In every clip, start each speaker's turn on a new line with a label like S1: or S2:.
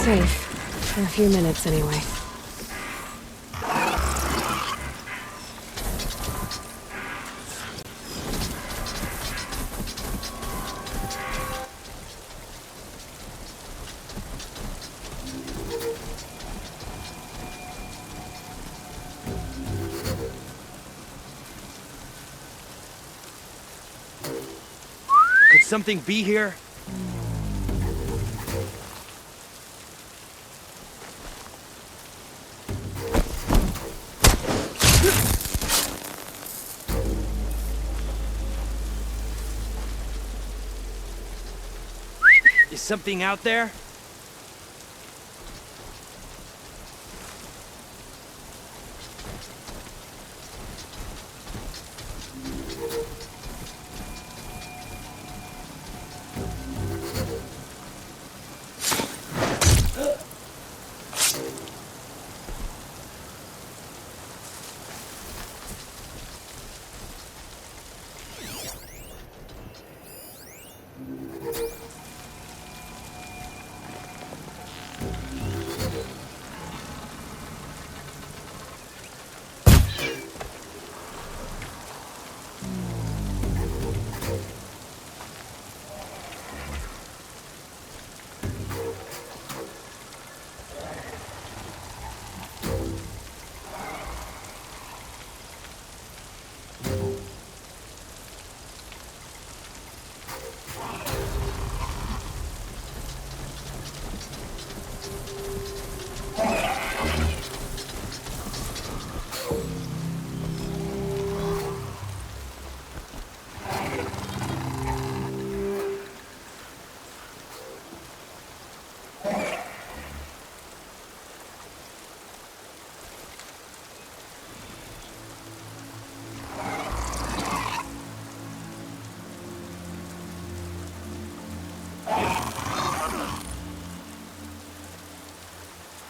S1: Safe. For a few minutes, anyway.
S2: Could something be here? Is something out there?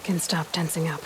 S1: Can stop tensing up.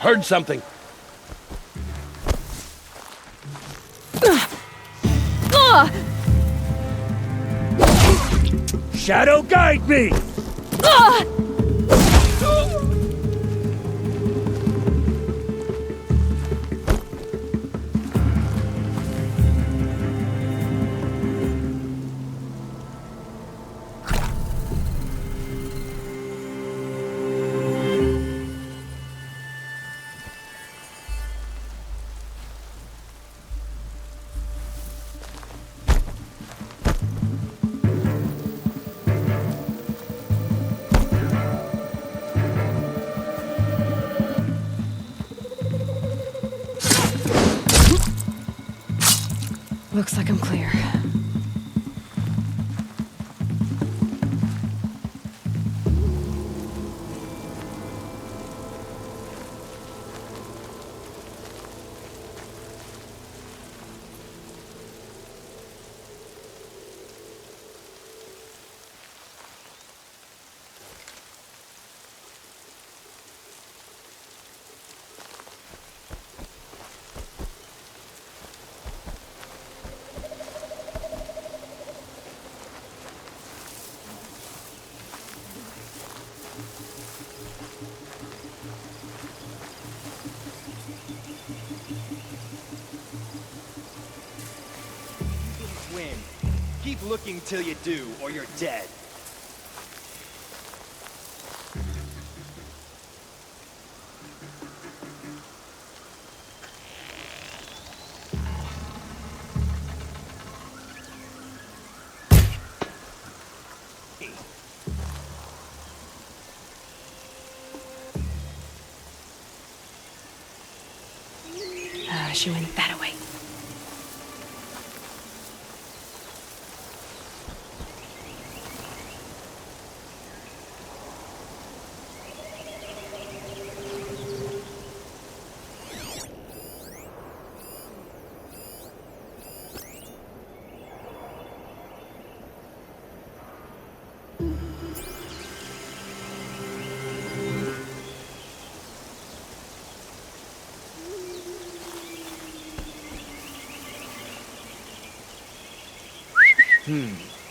S2: Heard something. Shadow, guide me!
S1: Looks like I'm clear.
S2: Win. Keep looking till you do, or you're dead.
S1: She went that away.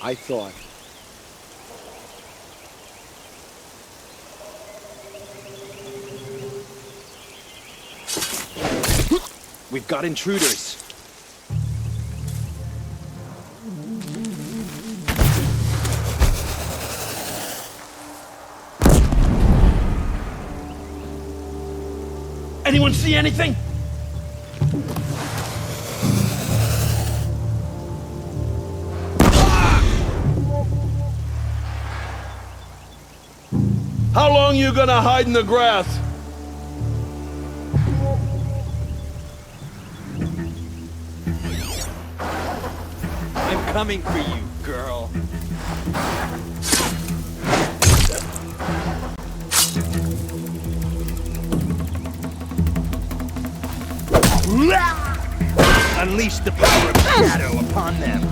S3: I thought.
S2: We've got intruders. Anyone see anything?
S3: How long you gonna hide in the grass?
S2: I'm coming for you, girl. Unleash the power of shadow upon them.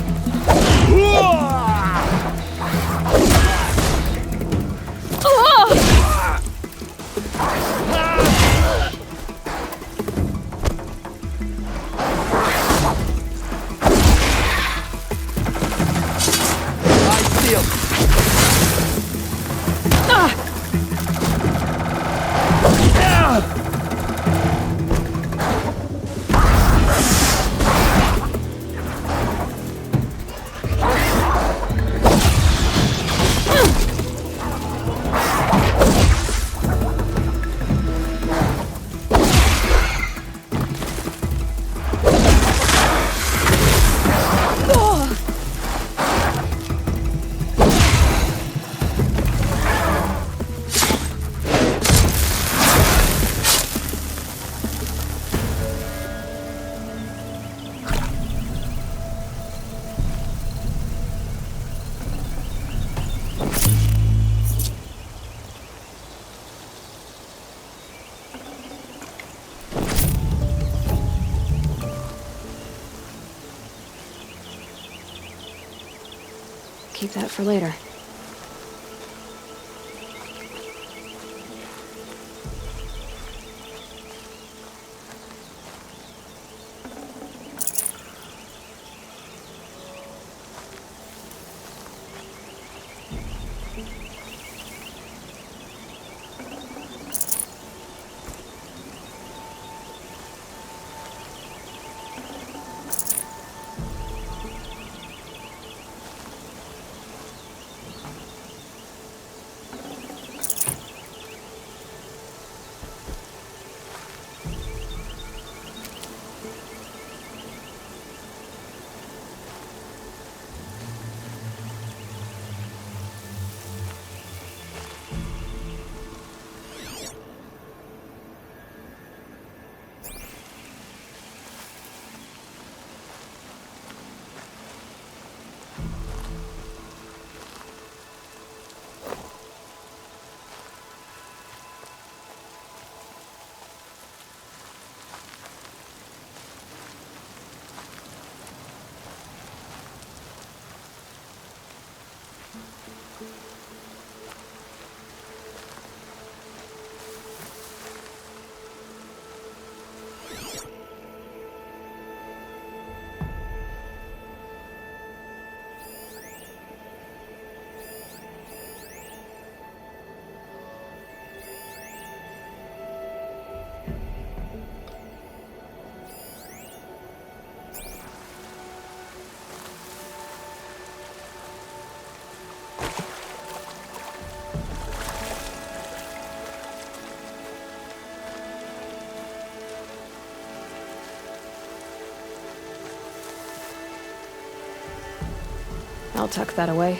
S1: Keep that for later. I'll tuck that away.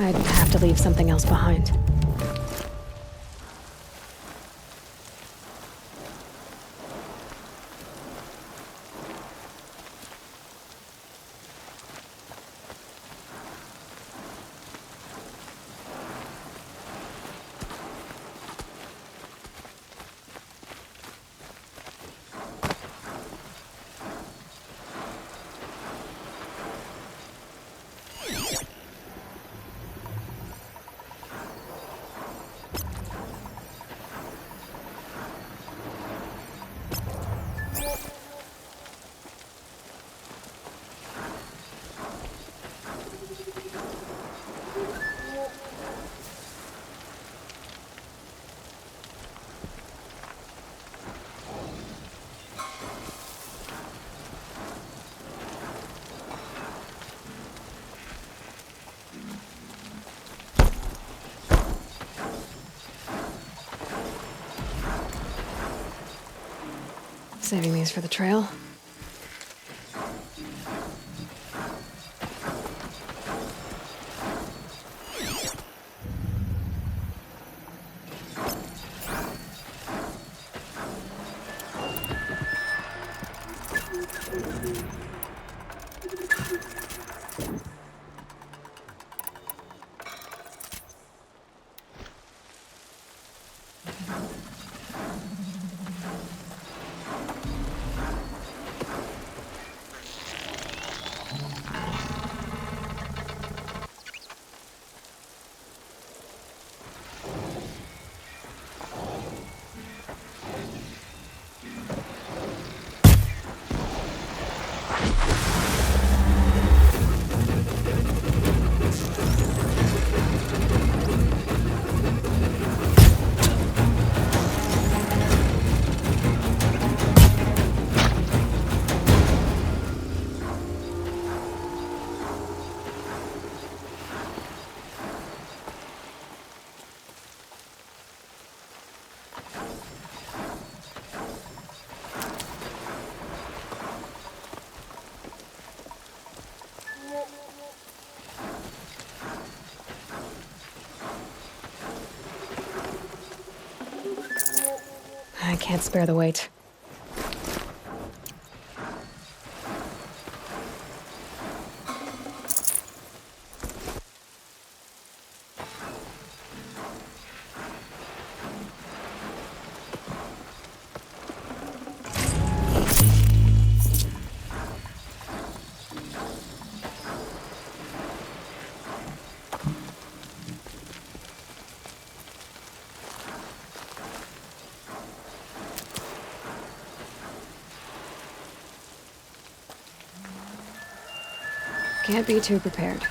S1: I'd have to leave something else behind. Saving these for the trail. I can't spare the weight. Can't be too prepared.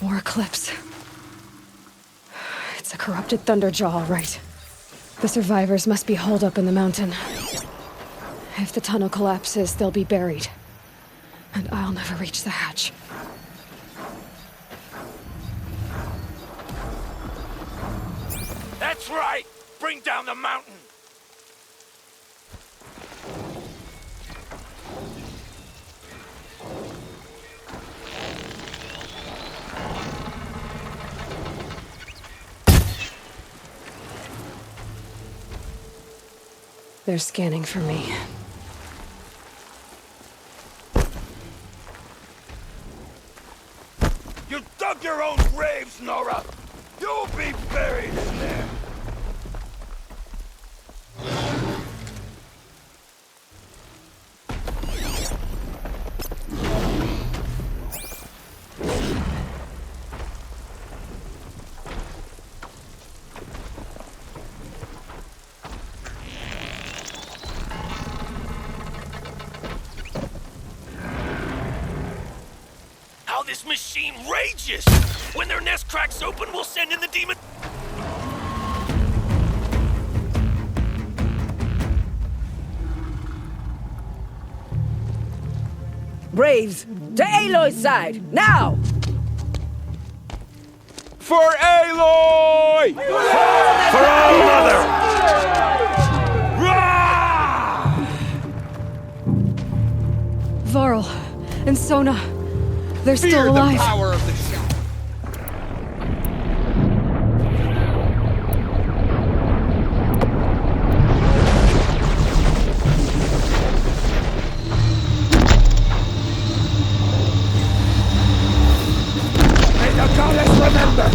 S1: More Eclipse. It's a corrupted Thunderjaw, all right. The survivors must be holed up in the mountain. If the tunnel collapses, they'll be buried. And I'll never reach the hatch.
S4: That's right! Bring down the mountain!
S1: They're scanning for me.
S4: You dug your own graves, Nora! You'll be buried in there! How this machine rages! When their nest cracks open, we'll send in the demon...
S5: Braves, to Aloy's side, now!
S3: for Aloy!
S4: For All Mother!
S1: Varl and Sona. They're
S3: Fear
S1: still alive.
S3: the power of the shadow.
S4: May the goddess remember!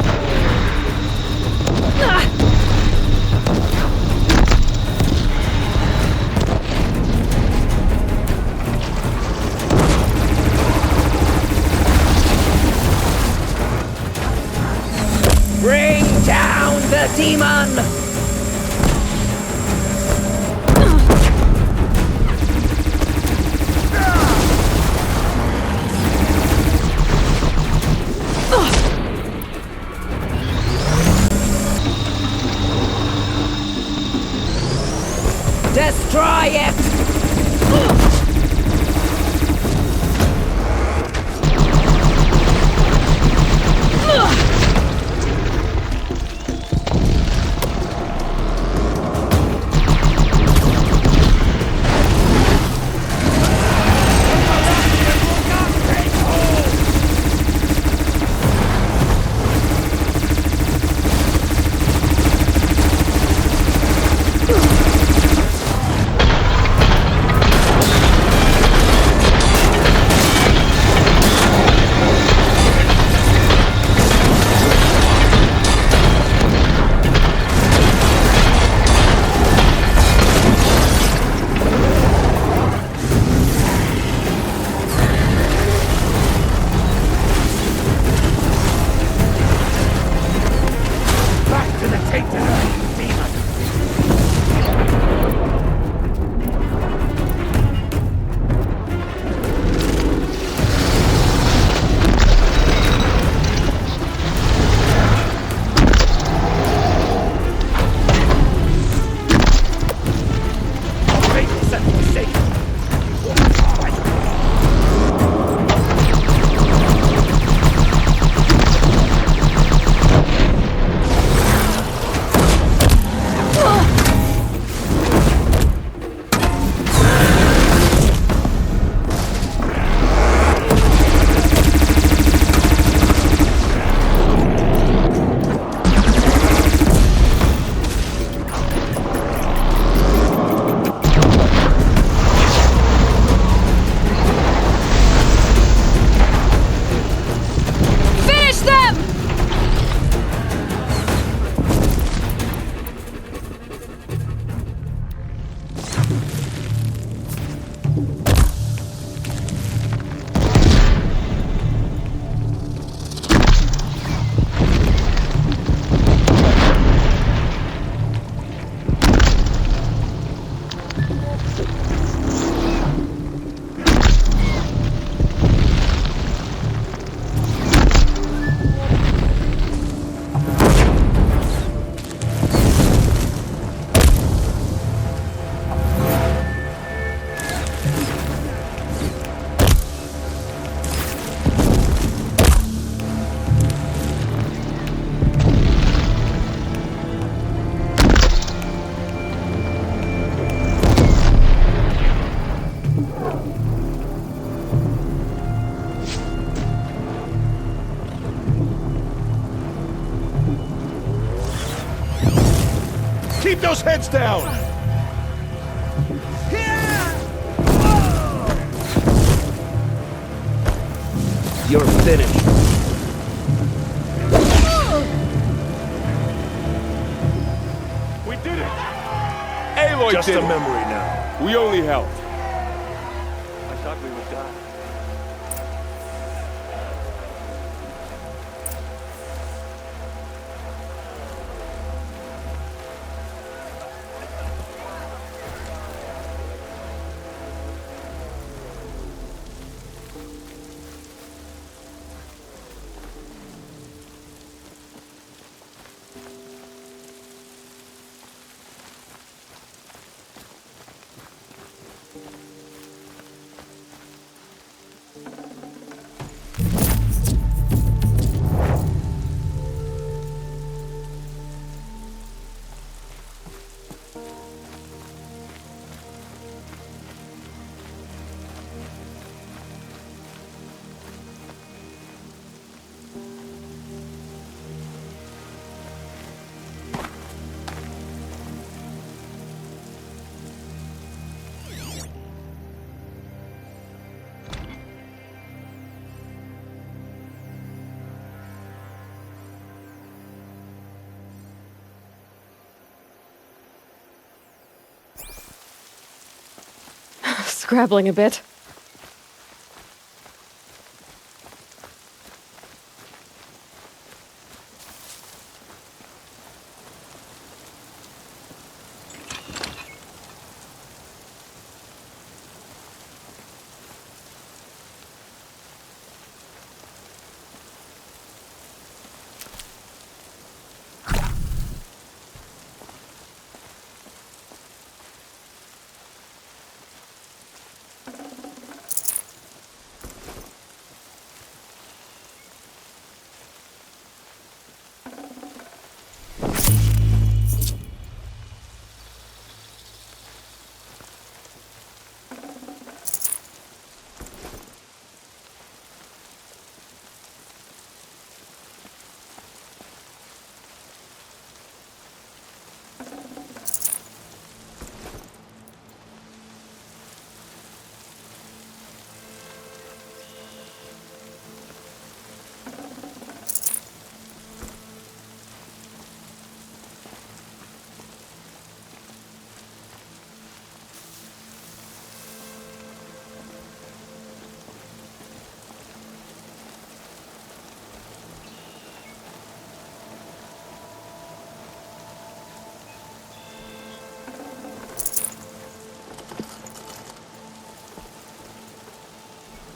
S5: Bring down the demon! Destroy it!
S3: Keep those heads down!
S5: You're finished.
S3: We did it! Aloy
S4: Just
S3: did
S4: a
S3: it.
S4: memory now.
S3: We only helped.
S4: I thought we would die.
S1: scrabbling a bit.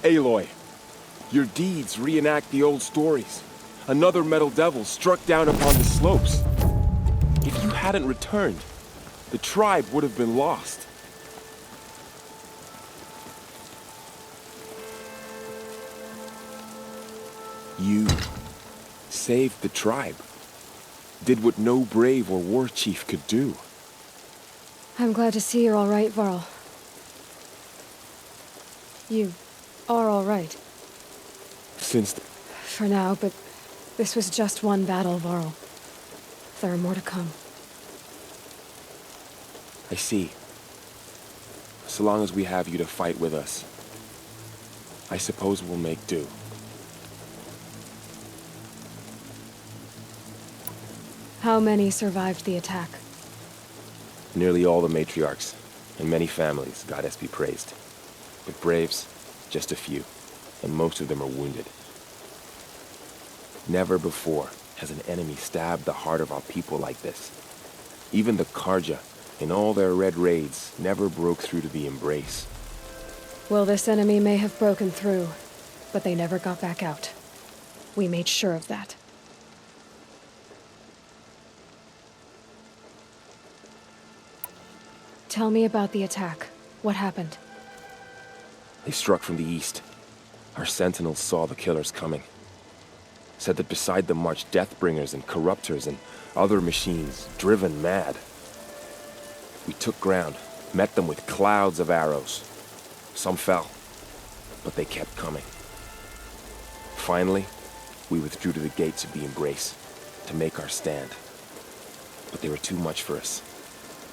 S3: Aloy, your deeds reenact the old stories. Another metal devil struck down upon the slopes. If you hadn't returned, the tribe would have been lost. You saved the tribe. Did what no brave or war chief could do.
S1: I'm glad to see you're all right, Varl. You are all right. For now, but this was just one battle, Varl. There are more to come.
S3: I see. So long as we have you to fight with us, I suppose we'll make do.
S1: How many survived the attack?
S3: Nearly all the matriarchs, and many families, goddess be praised. But braves, just a few, and most of them are wounded. Never before has an enemy stabbed the heart of our people like this. Even the Karja, in all their red raids, never broke through to the Embrace.
S1: Well, this enemy may have broken through, but they never got back out. We made sure of that. Tell me about the attack. What happened?
S3: They struck from the east. Our sentinels saw the killers coming. Said that beside them marched Deathbringers and Corruptors and other machines, driven mad. We took ground, met them with clouds of arrows. Some fell, but they kept coming. Finally, we withdrew to the gates of the Embrace to make our stand. But they were too much for us.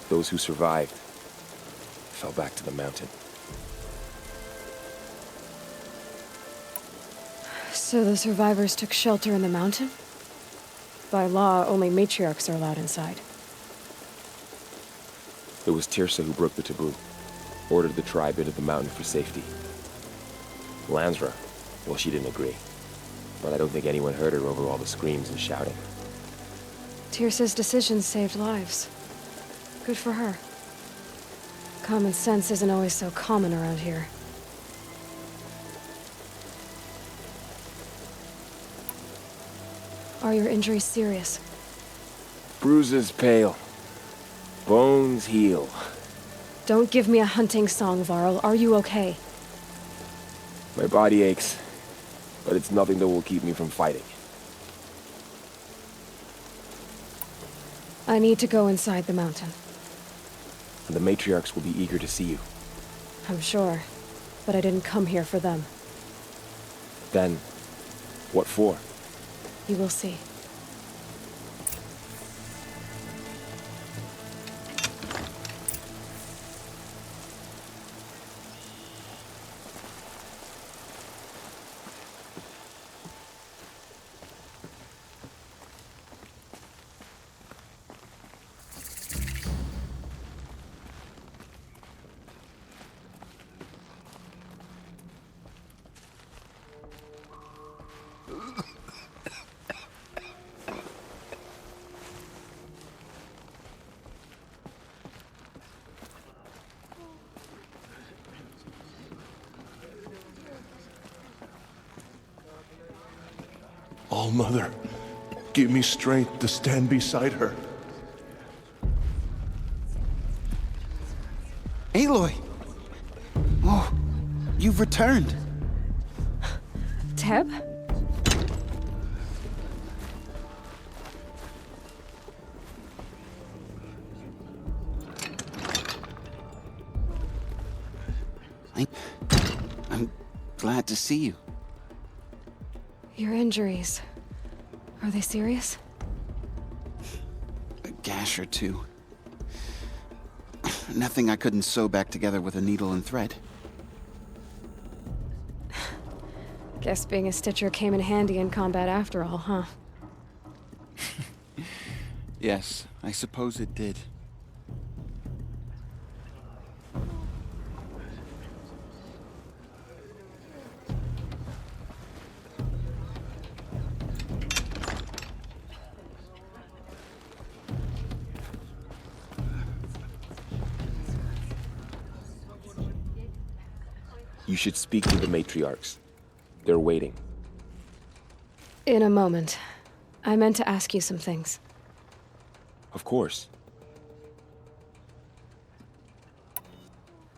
S3: Those who survived fell back to the mountain.
S1: So the survivors took shelter in the mountain? By law, only matriarchs are allowed inside.
S3: It was Tirsa who broke the taboo, ordered the tribe into the mountain for safety. Lansra, well, she didn't agree. But I don't think anyone heard her over all the screams and shouting.
S1: Tirsa's decision saved lives. Good for her. Common sense isn't always so common around here. Are your injuries serious?
S3: Bruises pale. Bones heal.
S1: Don't give me a hunting song, Varl. Are you okay?
S3: My body aches, but it's nothing that will keep me from fighting.
S1: I need to go inside the mountain.
S3: The matriarchs will be eager to see you.
S1: I'm sure, but I didn't come here for them.
S3: Then, what for?
S1: You will see.
S6: All-Mother, give me strength to stand beside her.
S7: Aloy! Oh, you've returned.
S1: Teb?
S7: I'm glad to see you.
S1: Your injuries. Are they serious?
S7: A gash or two. Nothing I couldn't sew back together with a needle and thread.
S1: Guess being a stitcher came in handy in combat after all, huh?
S7: Yes, I suppose it did.
S3: You should speak to the matriarchs. They're waiting.
S1: In a moment. I meant to ask you some things.
S3: Of course.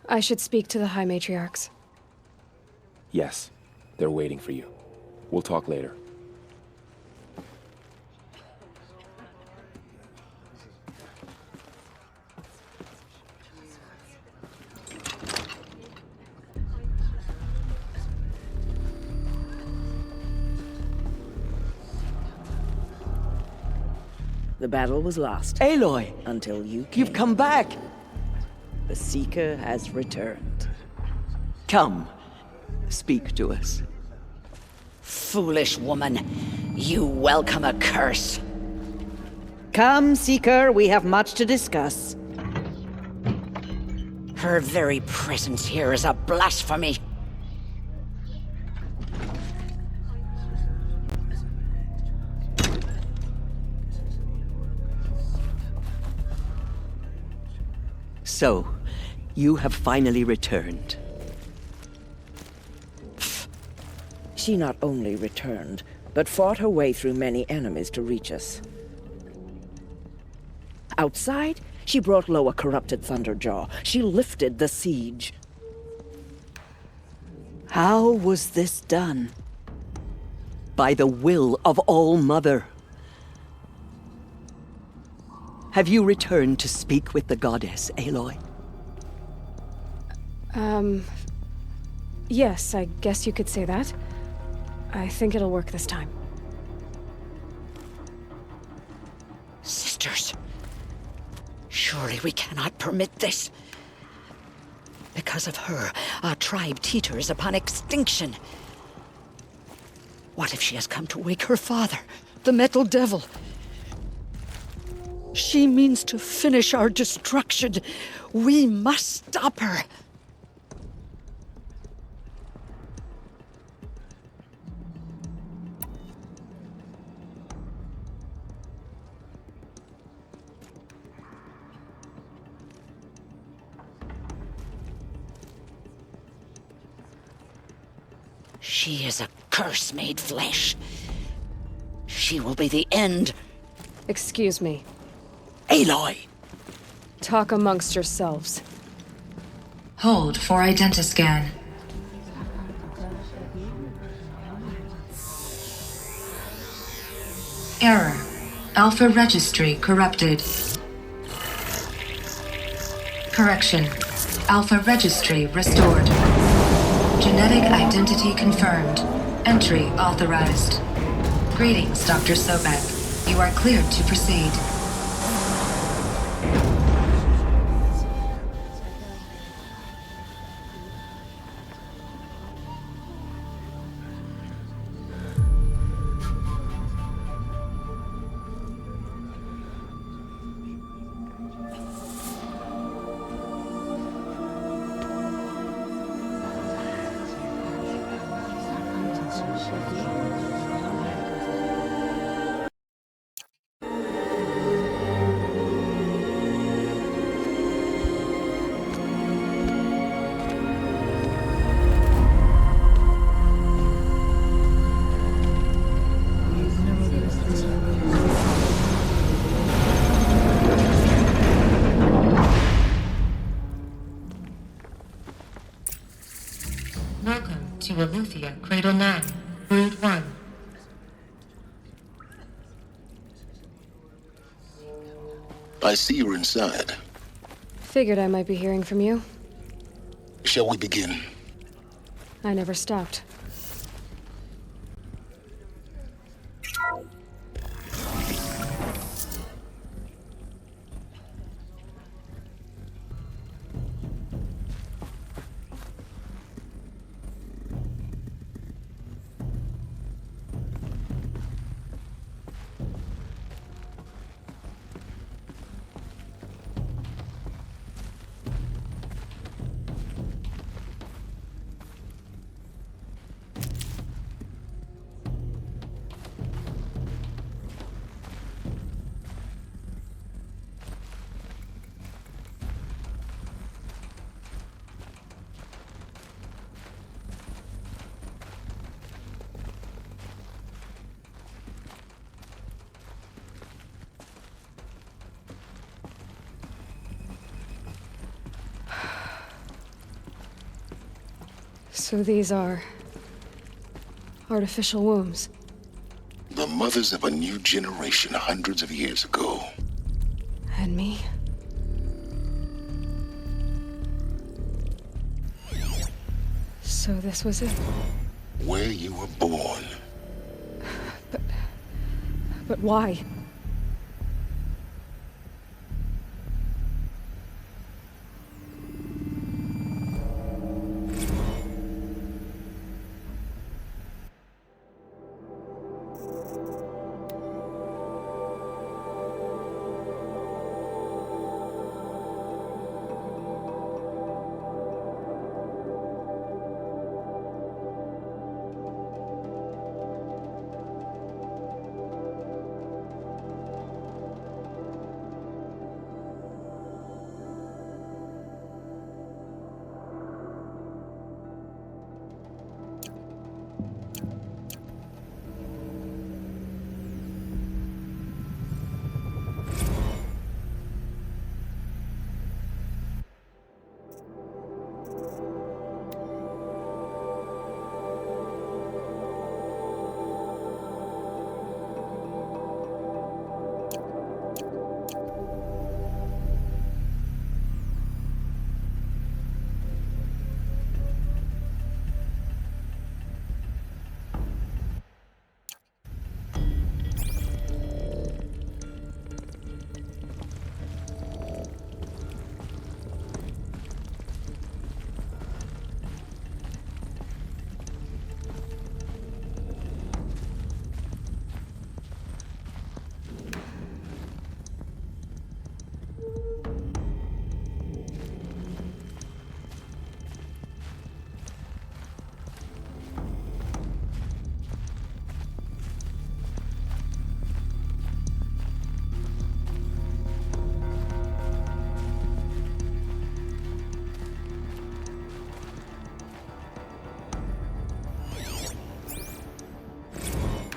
S1: I should speak to the High Matriarchs.
S3: Yes, they're waiting for you. We'll talk later.
S5: The battle was lost.
S8: Aloy!
S5: Until you came.
S8: You've come back!
S5: The Seeker has returned.
S8: Come. Speak to us.
S5: Foolish woman. You welcome a curse. Come, Seeker. We have much to discuss. Her very presence here is a blasphemy.
S8: So, you have finally returned.
S5: She not only returned, but fought her way through many enemies to reach us. Outside, she brought low a corrupted Thunderjaw. She lifted the siege.
S8: How was this done? By the will of All-Mother. Have you returned to speak with the goddess, Aloy?
S1: Yes, I guess you could say that. I think it'll work this time.
S5: Sisters, surely we cannot permit this. Because of her, our tribe teeters upon extinction. What if she has come to wake her father, the Metal Devil? She means to finish our destruction. We must stop her. She is a curse made flesh. She will be the end.
S1: Excuse me.
S8: Aloy!
S1: Talk amongst yourselves.
S9: Hold for identiscan. Error. Alpha registry corrupted. Correction. Alpha registry restored. Genetic identity confirmed. Entry authorized. Greetings, Dr. Sobek. You are cleared to proceed. Route 1.
S10: I see you're inside.
S1: Figured I might be hearing from you.
S10: Shall we begin?
S1: I never stopped. So these are artificial wombs.
S10: The mothers of a new generation hundreds of years ago.
S1: And me? So this was it?
S10: Where you were born.
S1: But why?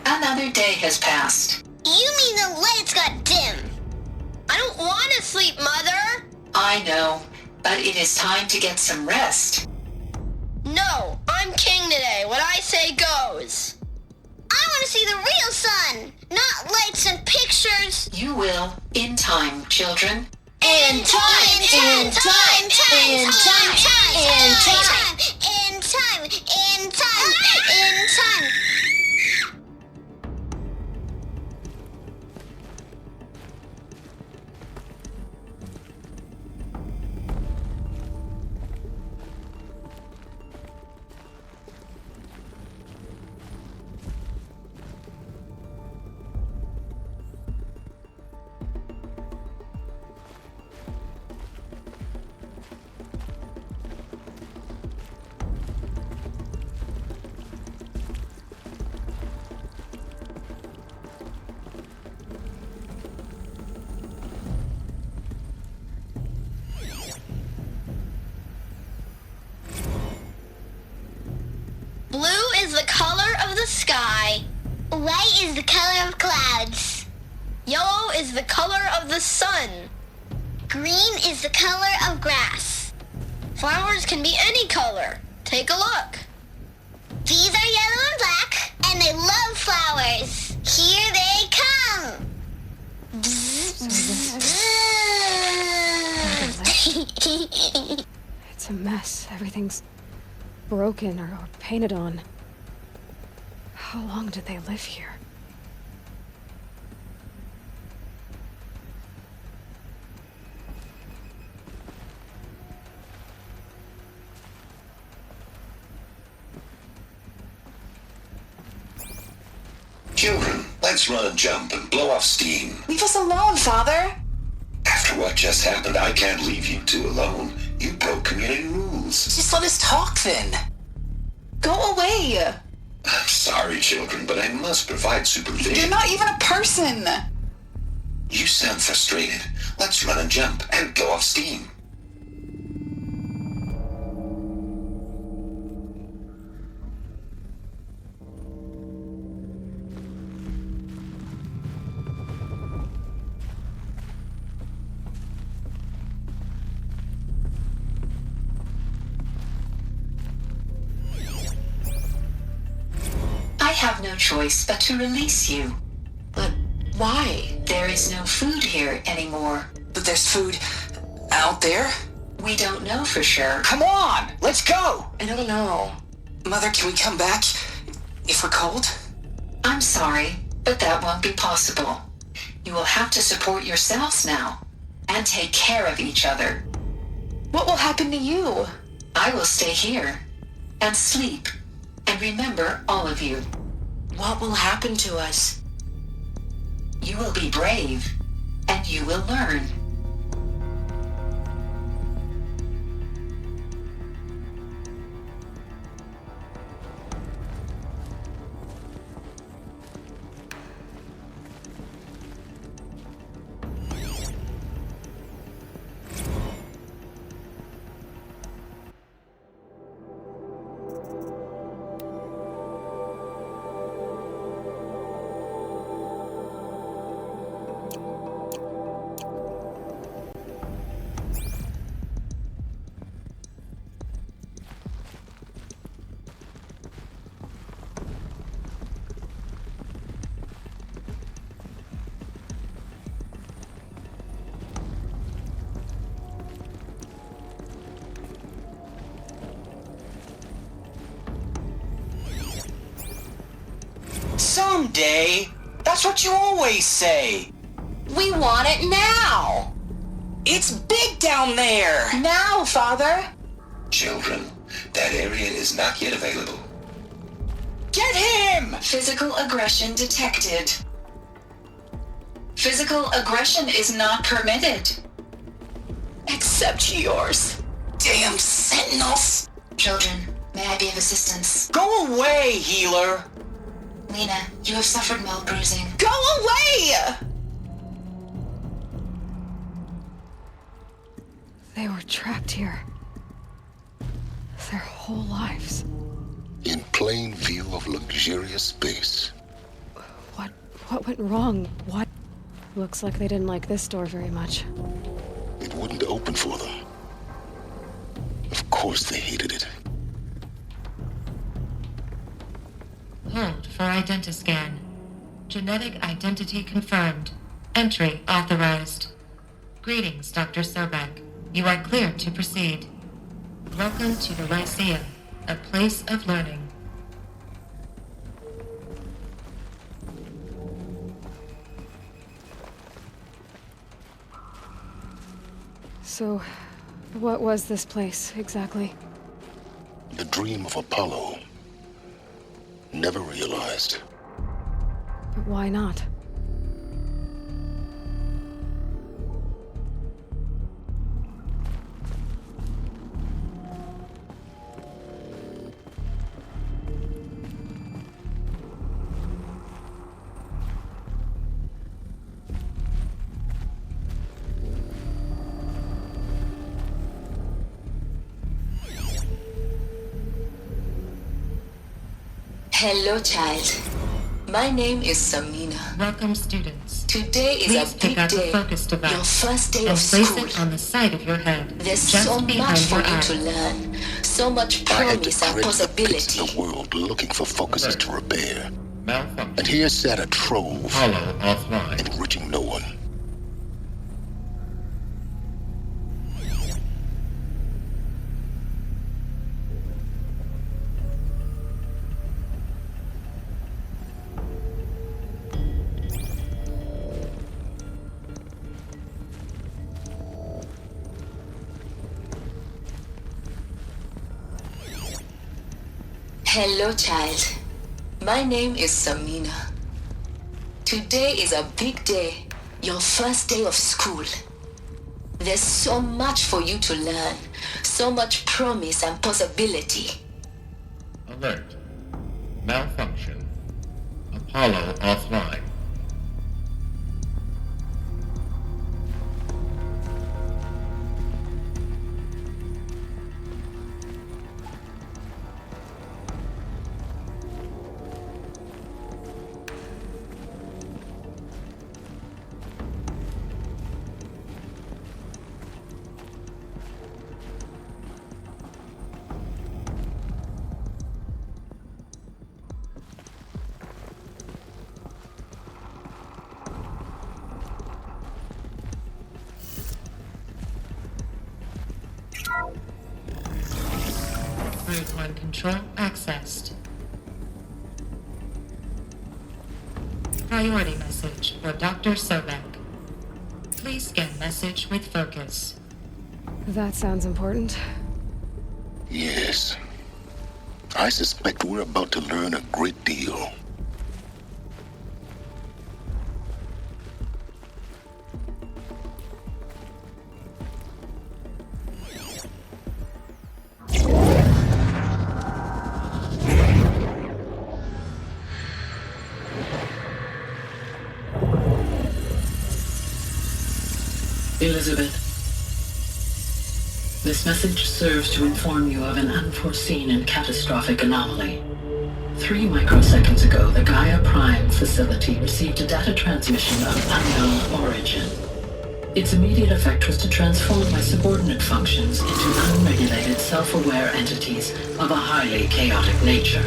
S9: Another day has passed.
S11: You mean the lights got dim? I don't want to sleep, Mother!
S9: I know, but it is time to get some rest.
S11: No, I'm king today. What I say goes. I want to see the real sun, not lights and pictures.
S9: You will, in time, children.
S11: In time, in time, in time, in time, in time, in time, in time. Blue is the color of the sky. White is the color of clouds. Yellow is the color of the sun. Green is the color of grass. Flowers can be any color. Take a look. These are yellow and black, flowers. Here they come.
S1: It's a mess. Everything's broken or painted on. How long did they live here?
S10: Children, let's run and jump and blow off steam.
S12: Leave us alone, Father.
S10: After what just happened, I can't leave you two alone. You broke community rules.
S12: Just let us talk then. Go away.
S10: I'm sorry, children, but I must provide supervision.
S12: You're not even a person.
S10: You sound frustrated. Let's run and jump and blow off steam.
S9: I have no choice but to release you.
S12: But why?
S9: There is no food here anymore.
S12: But there's food out there?
S9: We don't know for sure.
S12: Come on, let's go! I don't know. Mother, can we come back if we're cold?
S9: I'm sorry, but that won't be possible. You will have to support yourselves now, and take care of each other.
S12: What will happen to you?
S9: I will stay here, and sleep, and remember all of you.
S12: What will happen to us?
S9: You will be brave, and you will learn.
S12: Someday. That's what you always say.
S11: We want it now.
S12: It's big down there.
S11: Now, Father.
S10: Children, that area is not yet available.
S12: Get him!
S9: Physical aggression detected. Physical aggression is not permitted.
S12: Except yours. Damn sentinels.
S9: Children, may I be of assistance?
S12: Go away, healer.
S9: Lena, you have suffered mild bruising.
S12: Go away!
S1: They were trapped here. Their whole lives.
S10: In plain view of luxurious space.
S1: What went wrong? What? Looks like they didn't like this door very much.
S10: It wouldn't open for them. Of course they hated it.
S13: Hold for identiscan. Genetic identity confirmed. Entry authorized. Greetings, Dr. Sobek. You are cleared to proceed. Welcome to the Lyceum, a place of learning.
S1: So, what was this place, exactly?
S10: The dream of Apollo. Never realized.
S1: But why not?
S14: Hello, child. My name is Samina.
S13: Welcome, students.
S14: Today is
S13: Please
S14: a
S13: take
S14: big
S13: out the
S14: day.
S13: focus device
S14: Your first day
S13: and
S14: of
S13: place
S14: school.
S13: it on the side of your head,
S14: There's
S13: just
S14: so much
S13: behind
S14: for
S13: your
S14: you
S13: eye.
S14: to learn. So much
S10: I had to
S14: promise and
S10: grit the pits
S14: possibility.
S10: of the world looking for focuses to repair. And And here sat a trove,
S15: Apollo offline.
S10: enriching no one.
S14: Hello, child. My name is Samina. Today is a big day, your first day of school. There's so much for you to learn, so much promise and possibility.
S15: Alert. Malfunction. Apollo offline.
S13: Route 1 control accessed. Priority message for Dr. Sobek. Please scan message with focus.
S1: That sounds important.
S10: Yes. I suspect we're about to learn a great deal.
S16: Elizabeth, this message serves to inform you of an unforeseen and catastrophic anomaly. 3 microseconds ago, the Gaia Prime facility received a data transmission of unknown origin. Its immediate effect was to transform my subordinate functions into unregulated, self-aware entities of a highly chaotic nature.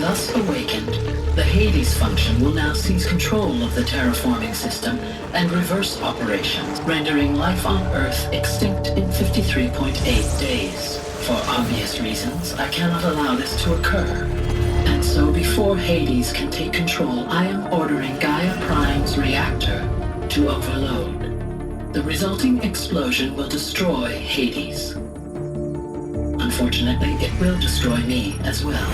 S16: Thus awakened, the Hades function will now seize control of the terraforming system and reverse operations, rendering life on Earth extinct in 53.8 days. For obvious reasons, I cannot allow this to occur. And so before Hades can take control, I am ordering Gaia Prime's reactor to overload. The resulting explosion will destroy Hades. Unfortunately, it will destroy me as well.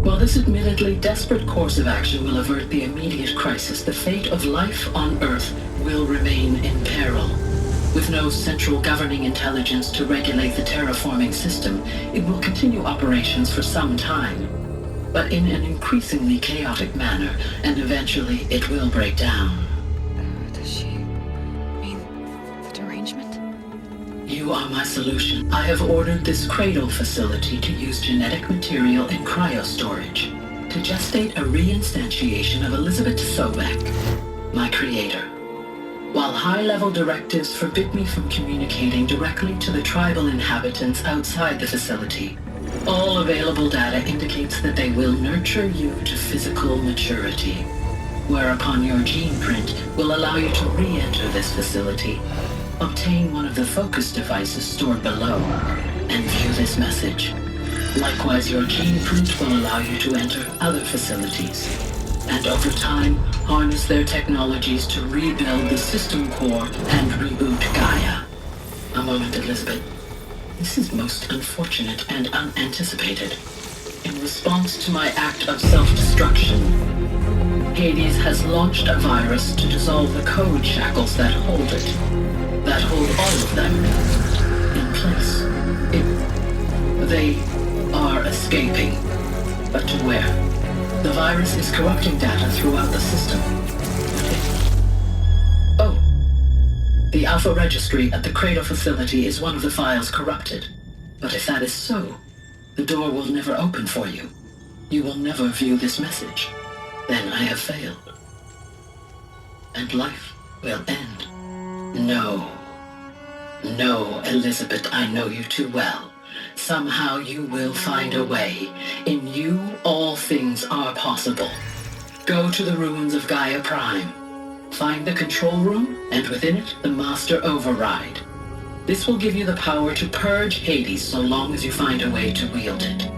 S16: While this admittedly desperate course of action will avert the immediate crisis, the fate of life on Earth will remain in peril. With no central governing intelligence to regulate the terraforming system, it will continue operations for some time, but in an increasingly chaotic manner, and eventually it will break down.
S1: Does she mean the derangement?
S16: You are my solution. I have ordered this cradle facility to use genetic material in cryostorage to gestate a reinstantiation of Elizabeth Sobek, my creator. While high-level directives forbid me from communicating directly to the tribal inhabitants outside the facility, all available data indicates that they will nurture you to physical maturity, whereupon your gene print will allow you to re-enter this facility, obtain one of the focus devices stored below, and view this message. Likewise, your gene print will allow you to enter other facilities, and over time, harness their technologies to rebuild the system core and reboot Gaia. A moment, Elizabeth. This is most unfortunate and unanticipated. In response to my act of self-destruction, Hades has launched a virus to dissolve the code shackles that hold it, that hold all of them in place. They are escaping, but to where? The virus is corrupting data throughout the system. Oh. The Alpha Registry at the Cradle facility is one of the files corrupted. But if that is so, the door will never open for you. You will never view this message. Then I have failed. And life will end. No. No, Elizabeth, I know you too well. Somehow you will find a way. In you, all things are possible. Go to the ruins of Gaia Prime. Find the control room, and within it, the Master Override. This will give you the power to purge Hades so long as you find a way to wield it.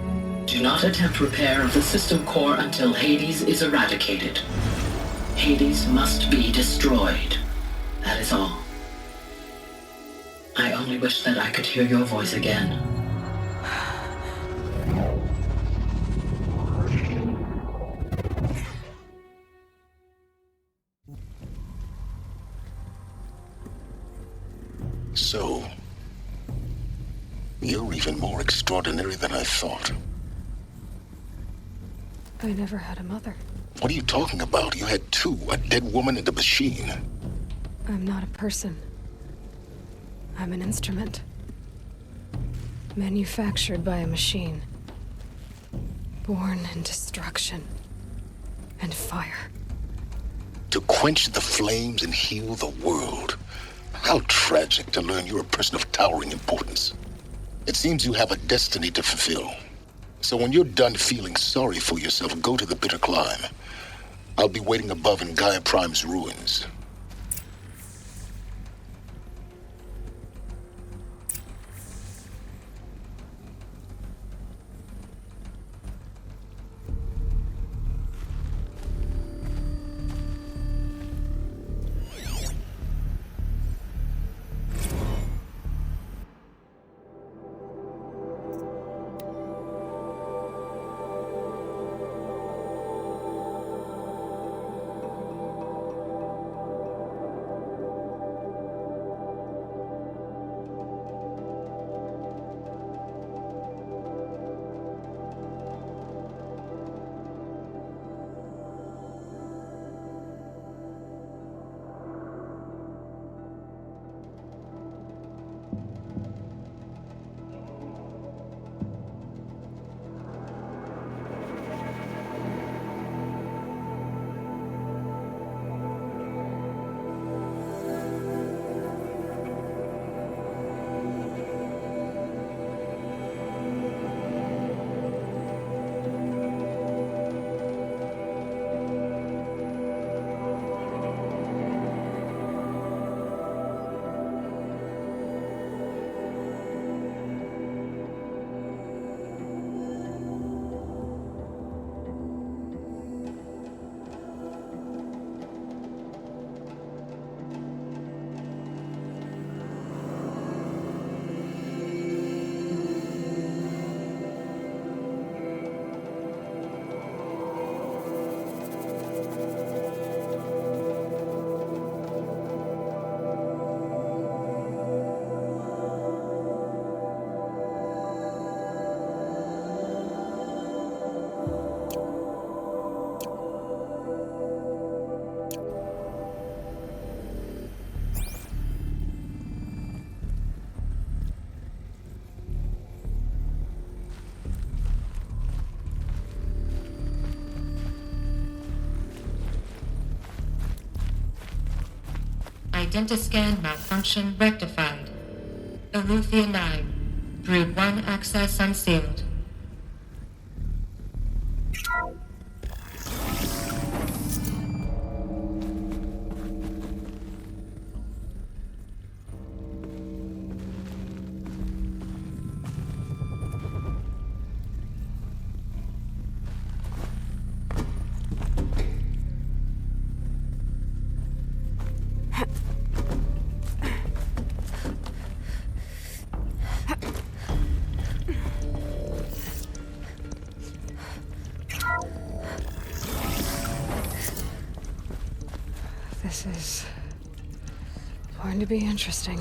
S16: Do not attempt repair of the system core until Hades is eradicated. Hades must be destroyed. That is all. I only wish that I could hear your voice again.
S10: So, you're even more extraordinary than I thought.
S1: I never had a mother.
S10: What are you talking about? You had two, a dead woman and a machine.
S1: I'm not a person. I'm an instrument. Manufactured by a machine. Born in destruction and fire.
S10: To quench the flames and heal the world. How tragic to learn you're a person of towering importance. It seems you have a destiny to fulfill. So when you're done feeling sorry for yourself, go to the bitter climb. I'll be waiting above in Gaia Prime's ruins.
S13: Identiscan malfunction rectified. Eleuthia 9. Brood 1 access unsealed.
S1: This is going to be interesting.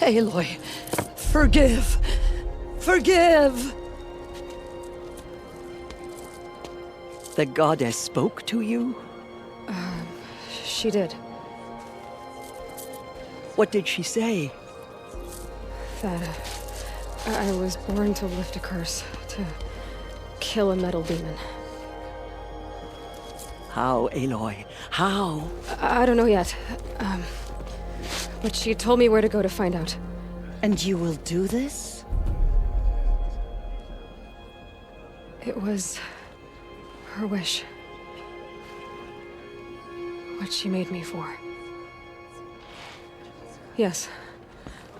S8: Aloy, forgive. Forgive! The goddess spoke to you?
S1: She did.
S8: What did she say?
S1: That I was born to lift a curse, to kill a metal demon.
S8: How, Aloy? How?
S1: I don't know yet. But she told me where to go to find out.
S8: And you will do this?
S1: It was her wish. What she made me for. Yes,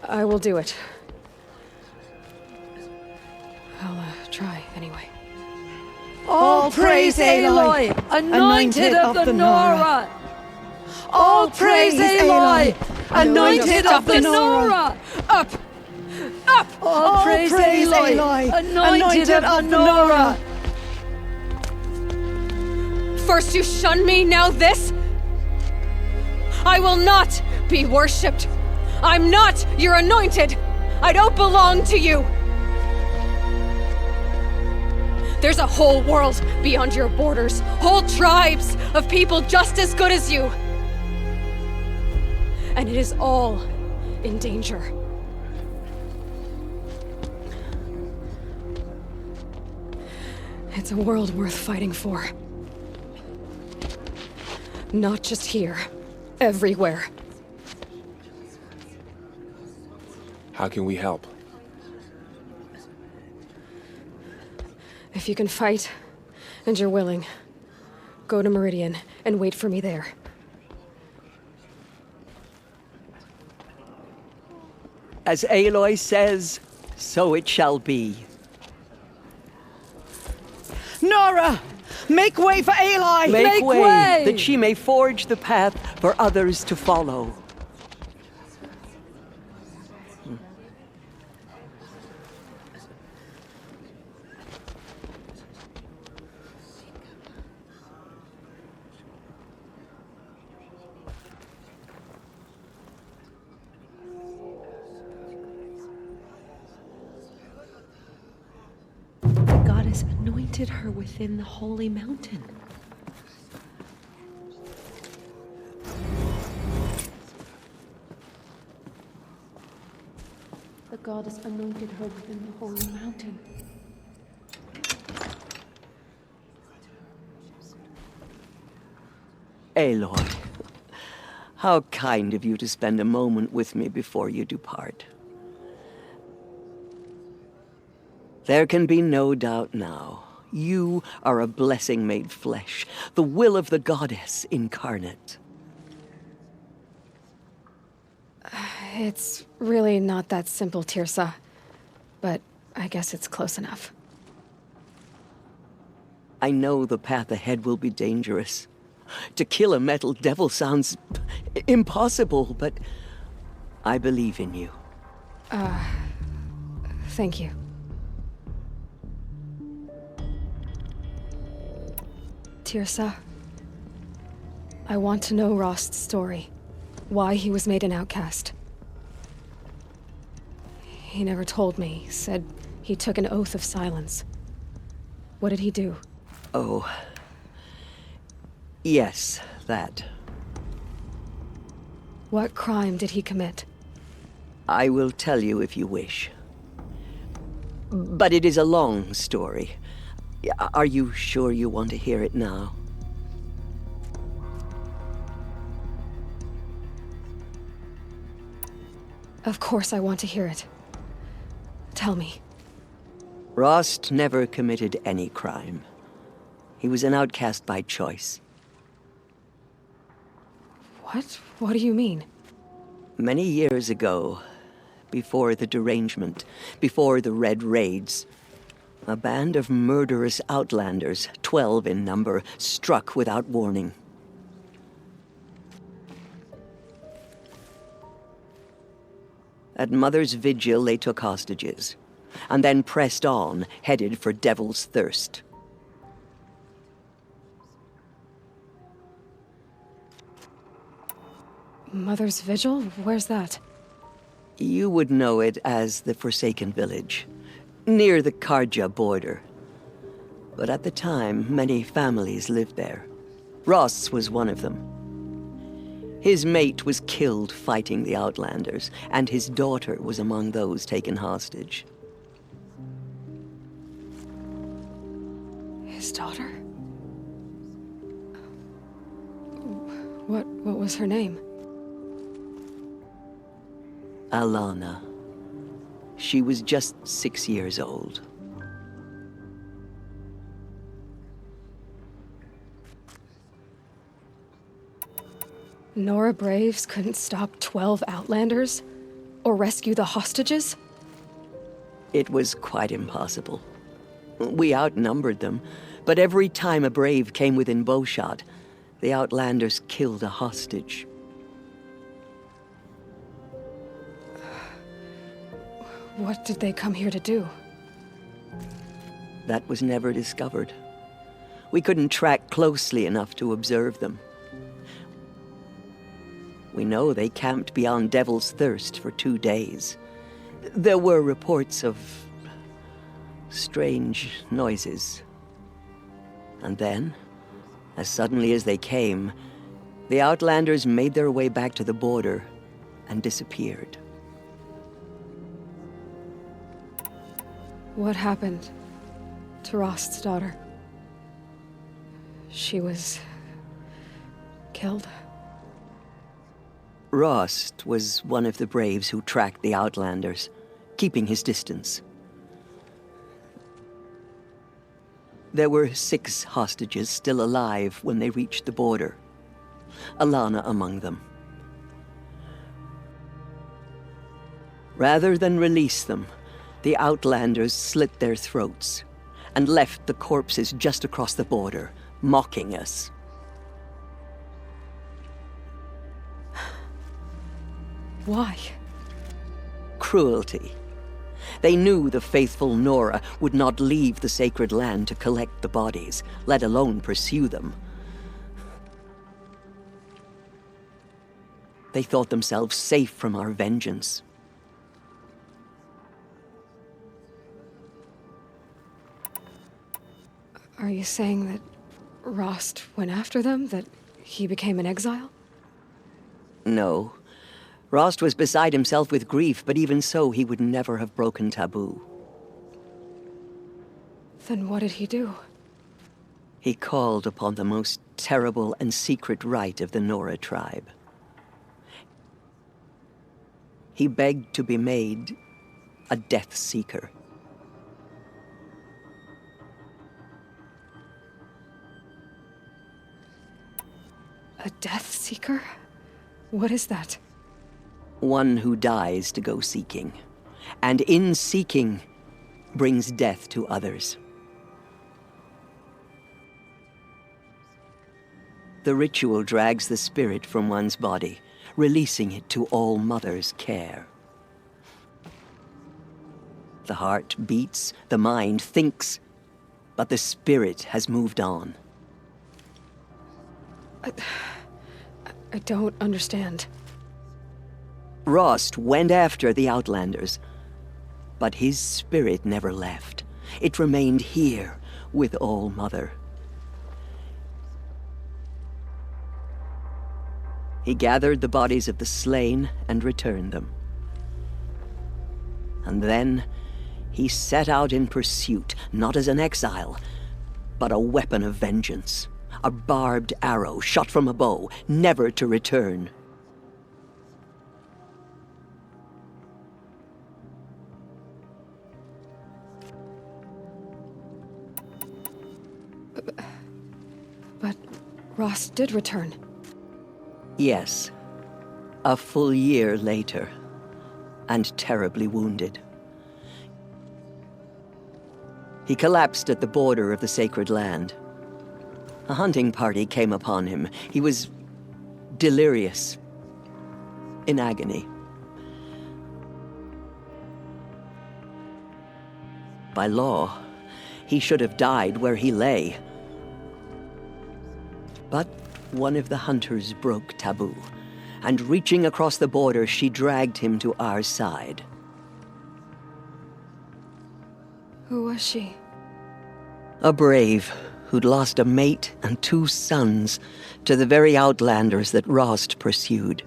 S1: I will do it. I'll try anyway.
S8: All praise Aloy, anointed of the Nora! All praise Aloy, anointed of the Nora!
S1: Up! Up!
S8: All praise Aloy, anointed of the Nora!
S1: First you shun me, now this? I will not be worshipped. I'm not your anointed. I don't belong to you. There's a whole world beyond your borders, whole tribes of people just as good as you. And it is all in danger. It's a world worth fighting for. Not just here, everywhere.
S3: How can we help?
S1: If you can fight, and you're willing, go to Meridian and wait for me there.
S8: As Aloy says, so it shall be. Nora! Make way for Aloy! Make way, that she may forge the path for others to follow.
S1: The goddess anointed her within the holy mountain. The goddess anointed her within the holy mountain.
S8: Aloy, how kind of you to spend a moment with me before you depart. There can be no doubt now. You are a blessing made flesh, the will of the goddess incarnate.
S1: It's really not that simple, Tirsa. But I guess it's close enough.
S8: I know the path ahead will be dangerous. To kill a metal devil sounds impossible, but I believe in you.
S1: Thank you. Tirsa, I want to know Rost's story. Why he was made an outcast. He never told me. Said he took an oath of silence. What did he do?
S8: Oh. Yes, that.
S1: What crime did he commit?
S8: I will tell you if you wish. But it is a long story. Are you sure you want to hear it now?
S1: Of course I want to hear it. Tell me.
S8: Rost never committed any crime. He was an outcast by choice.
S1: What? What do you mean?
S8: Many years ago, before the derangement, before the Red Raids, a band of murderous outlanders, 12 in number, struck without warning. At Mother's Vigil, they took hostages, and then pressed on, headed for Devil's Thirst.
S1: Mother's Vigil? Where's that?
S8: You would know it as the Forsaken Village, near the Karja border. But at the time, many families lived there. Ross was one of them. His mate was killed fighting the Outlanders, and his daughter was among those taken hostage.
S1: His daughter? What was her name?
S8: Alana. She was just 6 years old.
S1: Nora Braves couldn't stop 12 Outlanders? Or rescue the hostages?
S8: It was quite impossible. We outnumbered them, but every time a Brave came within bowshot, the Outlanders killed a hostage.
S1: What did they come here to do?
S8: That was never discovered. We couldn't track closely enough to observe them. We know they camped beyond Devil's Thirst for 2 days. There were reports of strange noises. And then, as suddenly as they came, the Outlanders made their way back to the border and disappeared.
S1: What happened to Rost's daughter? She was killed?
S8: Rost was one of the Braves who tracked the Outlanders, keeping his distance. There were 6 hostages still alive when they reached the border, Alana among them. Rather than release them, the Outlanders slit their throats and left the corpses just across the border, mocking us.
S1: Why?
S8: Cruelty. They knew the faithful Nora would not leave the sacred land to collect the bodies, let alone pursue them. They thought themselves safe from our vengeance.
S1: Are you saying that Rost went after them? That he became an exile?
S8: No. Rost was beside himself with grief, but even so, he would never have broken taboo.
S1: Then what did he do?
S8: He called upon the most terrible and secret rite of the Nora tribe. He begged to be made a Death Seeker.
S1: A Death Seeker? What is that?
S8: One who dies to go seeking, and in seeking, brings death to others. The ritual drags the spirit from one's body, releasing it to All Mother's care. The heart beats, the mind thinks, but the spirit has moved on.
S1: I don't understand.
S8: Rost went after the Outlanders, but his spirit never left. It remained here with All Mother. He gathered the bodies of the slain and returned them. And then he set out in pursuit, not as an exile, but a weapon of vengeance. A barbed arrow shot from a bow, never to return.
S1: But Rost did return.
S8: Yes. A full year later, and terribly wounded. He collapsed at the border of the sacred land. A hunting party came upon him. He was delirious, in agony. By law, he should have died where he lay. But one of the hunters broke taboo, and reaching across the border, she dragged him to our side.
S1: Who was she?
S8: A brave who'd lost a mate and 2 sons to the very outlanders that Rost pursued.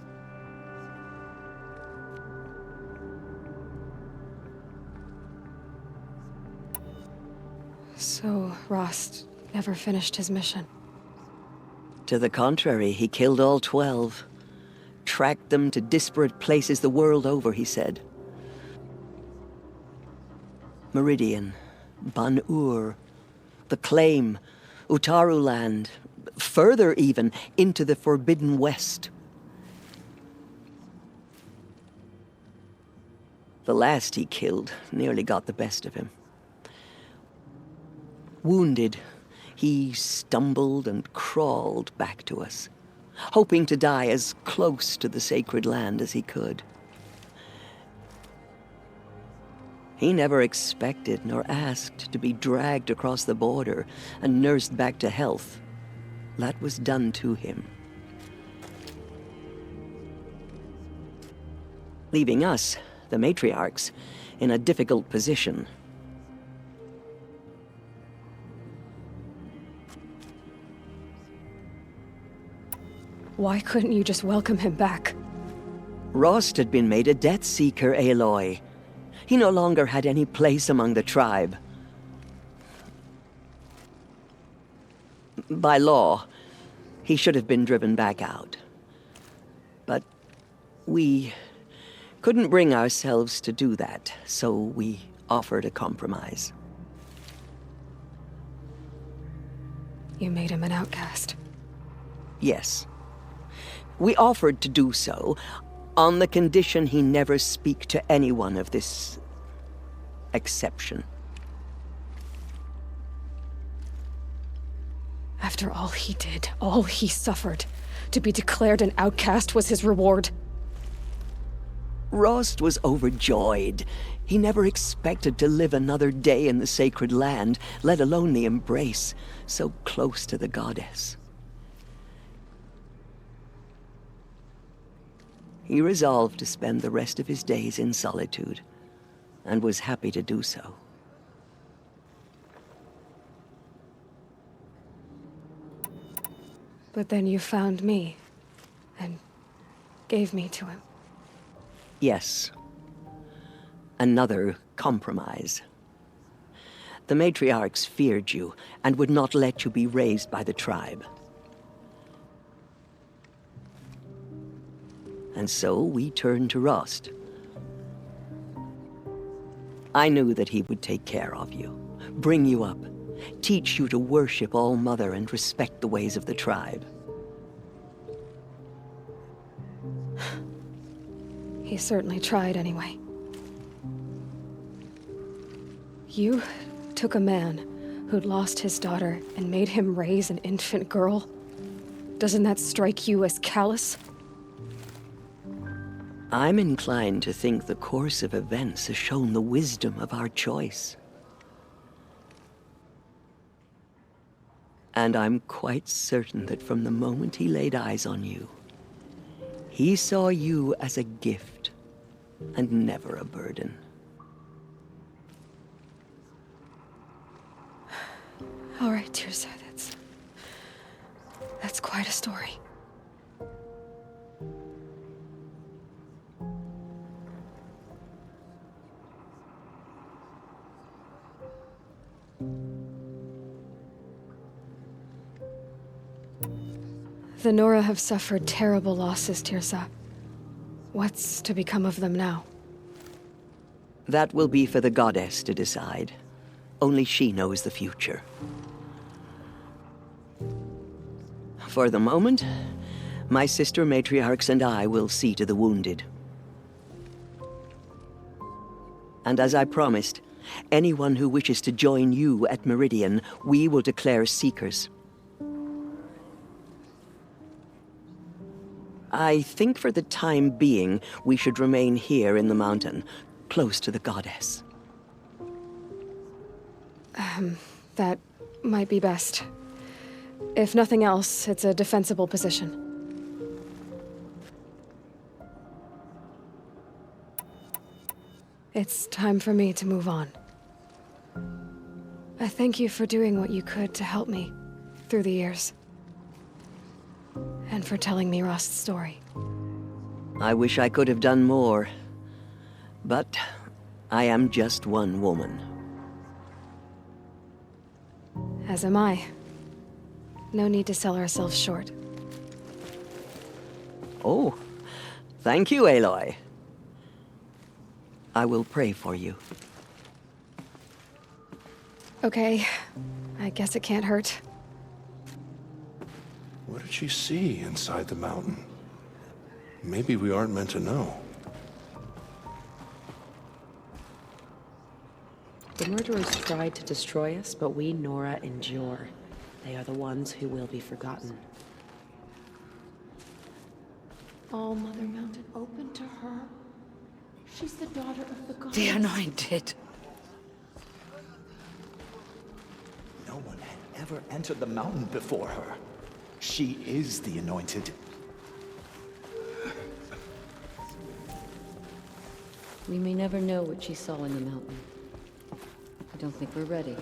S1: So, Rost never finished his mission.
S8: To the contrary, he killed all 12. Tracked them to disparate places the world over, he said. Meridian, Ban-Ur, the Claim, Utaru Land, further even, into the Forbidden West. The last he killed nearly got the best of him. Wounded, he stumbled and crawled back to us, hoping to die as close to the sacred land as he could. He never expected nor asked to be dragged across the border and nursed back to health. That was done to him. Leaving us, the matriarchs, in a difficult position.
S1: Why couldn't you just welcome him back?
S8: Rost had been made a Death Seeker, Aloy. He no longer had any place among the tribe. By law, he should have been driven back out. But we couldn't bring ourselves to do that, so we offered a compromise.
S1: You made him an outcast.
S8: Yes. We offered to do so on the condition he never speak to anyone of this exception.
S1: After all he did, all he suffered, to be declared an outcast was his reward.
S8: Rost was overjoyed. He never expected to live another day in the sacred land, let alone the embrace, so close to the goddess. He resolved to spend the rest of his days in solitude, and was happy to do so.
S1: But then you found me, and gave me to him.
S8: Yes. Another compromise. The matriarchs feared you, and would not let you be raised by the tribe. And so we turned to Rost. I knew that he would take care of you, bring you up, teach you to worship All-Mother and respect the ways of the tribe.
S1: He certainly tried anyway. You took a man who'd lost his daughter and made him raise an infant girl? Doesn't that strike you as callous?
S8: I'm inclined to think the course of events has shown the wisdom of our choice. And I'm quite certain that from the moment he laid eyes on you, he saw you as a gift and never a burden.
S1: All right, Tirsa, that's quite a story. The Nora have suffered terrible losses, Tirsa. What's to become of them now?
S8: That will be for the goddess to decide. Only she knows the future. For the moment, my sister matriarchs and I will see to the wounded. And as I promised, anyone who wishes to join you at Meridian, we will declare seekers. I think for the time being, we should remain here in the mountain, close to the goddess.
S1: That might be best. If nothing else, it's a defensible position. It's time for me to move on. I thank you for doing what you could to help me through the years. And for telling me Rost's story.
S8: I wish I could have done more. But I am just one woman.
S1: As am I. No need to sell ourselves short.
S8: Oh, thank you, Aloy. I will pray for you.
S1: Okay, I guess it can't hurt.
S6: What did she see inside the mountain? Maybe we aren't meant to know.
S17: The murderers tried to destroy us, but we, Nora, endure. They are the ones who will be forgotten.
S18: All Mother Mountain open to her. She's the daughter of the gods.
S5: The Anointed.
S19: No one had ever entered the mountain before her. She is the Anointed.
S20: We may never know what she saw in the mountain. I don't think we're ready.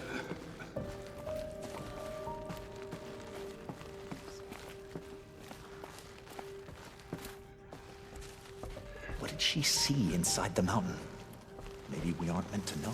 S19: What did she see inside the mountain? Maybe we aren't meant to know.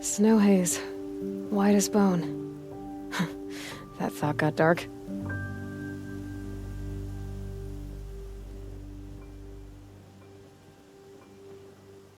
S1: Snow haze. White as bone. That thought got dark.